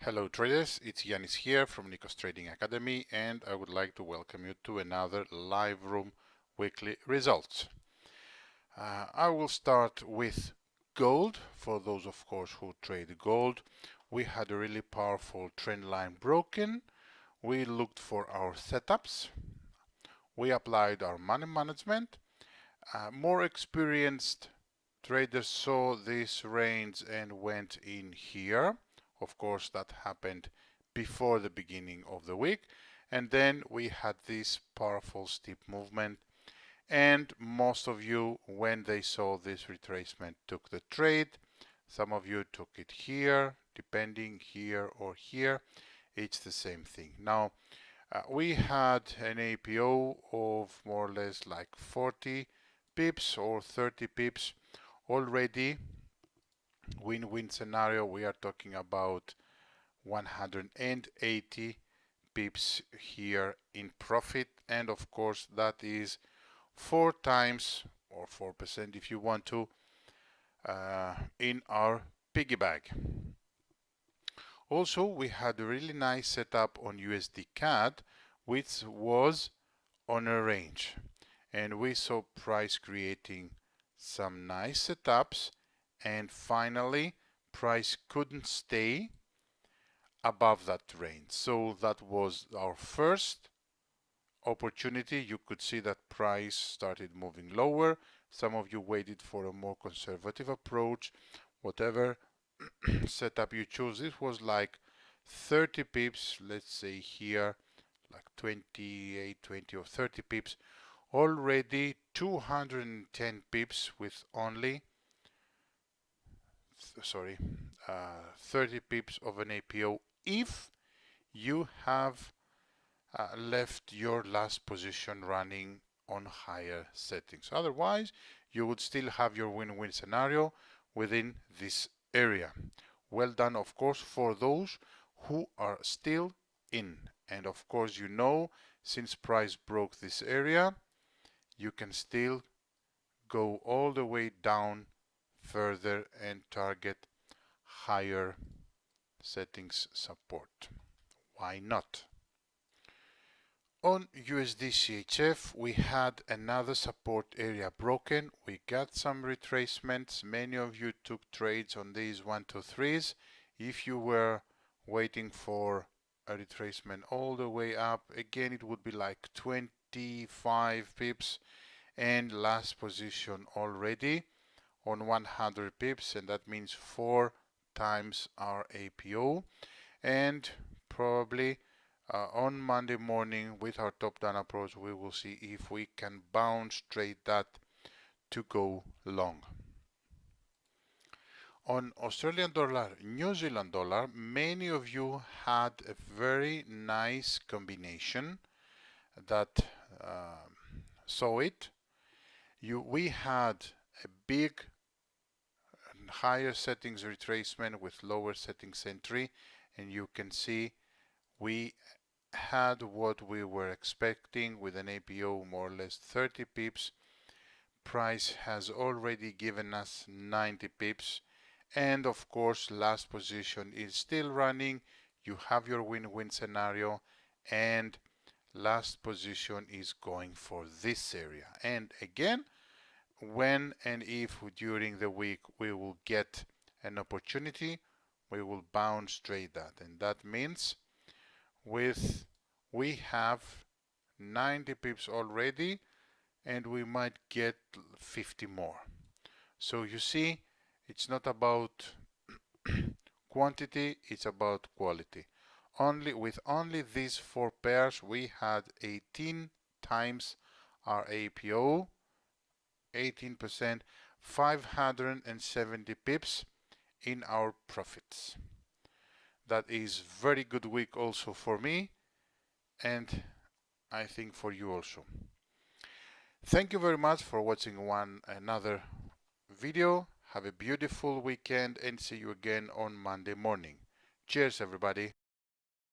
Hello traders, it's Yanis here from Nikos Trading Academy, and I would like to welcome you to another live room weekly results. I will start with gold. For those of course who trade gold, we had a really powerful trend line broken. We looked for our setups. We applied our money management. More experienced traders saw this range and went in here. Of course, that happened before the beginning of the week. And then we had this powerful steep movement. And most of you, when they saw this retracement, took the trade. Some of you took it here, depending here or here. It's the same thing. Now, we had an APO of more or less like 40 pips or 30 pips already. Win-win scenario, we are talking about 180 pips here in profit, and of course that is 4 times or 4% if you want to in our piggy bank. Also, we had a really nice setup on USD CAD, which was on a range, and we saw price creating some nice setups, and finally price couldn't stay above that range. So that was our first opportunity. You could see that price started moving lower. Some of you waited for a more conservative approach. Whatever setup you choose, this was like 30 pips, let's say here like 28, 20 or 30 pips. Already 210 pips with only 30 pips of an APO if you have left your last position running on higher settings. Otherwise, you would still have your win-win scenario within this area. Well done, of course, for those who are still in. And of course, you know, since price broke this area, you can still go all the way down further and target higher settings support. Why not? On USD CHF, we had another support area broken. We got some retracements. Many of you took trades on these 1, 2, 3s. If you were waiting for a retracement all the way up, again, it would be like 25 pips, and last position already on 100 pips, and that means 4 times our APO. And probably on Monday morning with our top-down approach, we will see if we can bounce trade that to go long. On Australian dollar, New Zealand dollar, many of you had a very nice combination that saw it. We had a big higher settings retracement with lower settings entry, and you can see we had what we were expecting with an APO more or less 30 pips. Price has already given us 90 pips, and of course last position is still running. You have your win-win scenario, and last position is going for this area. And again, when and if during the week we will get an opportunity, we will bounce trade that, and that means we have 90 pips already, and we might get 50 more. So you see, it's not about quantity, it's about quality. With only these 4 pairs, we had 18 times our APO, 18%, 570 pips in our profits. That is very good week also for me, and I think for you also. Thank you very much for watching another video. Have a beautiful weekend, and see you again on Monday morning. Cheers, everybody.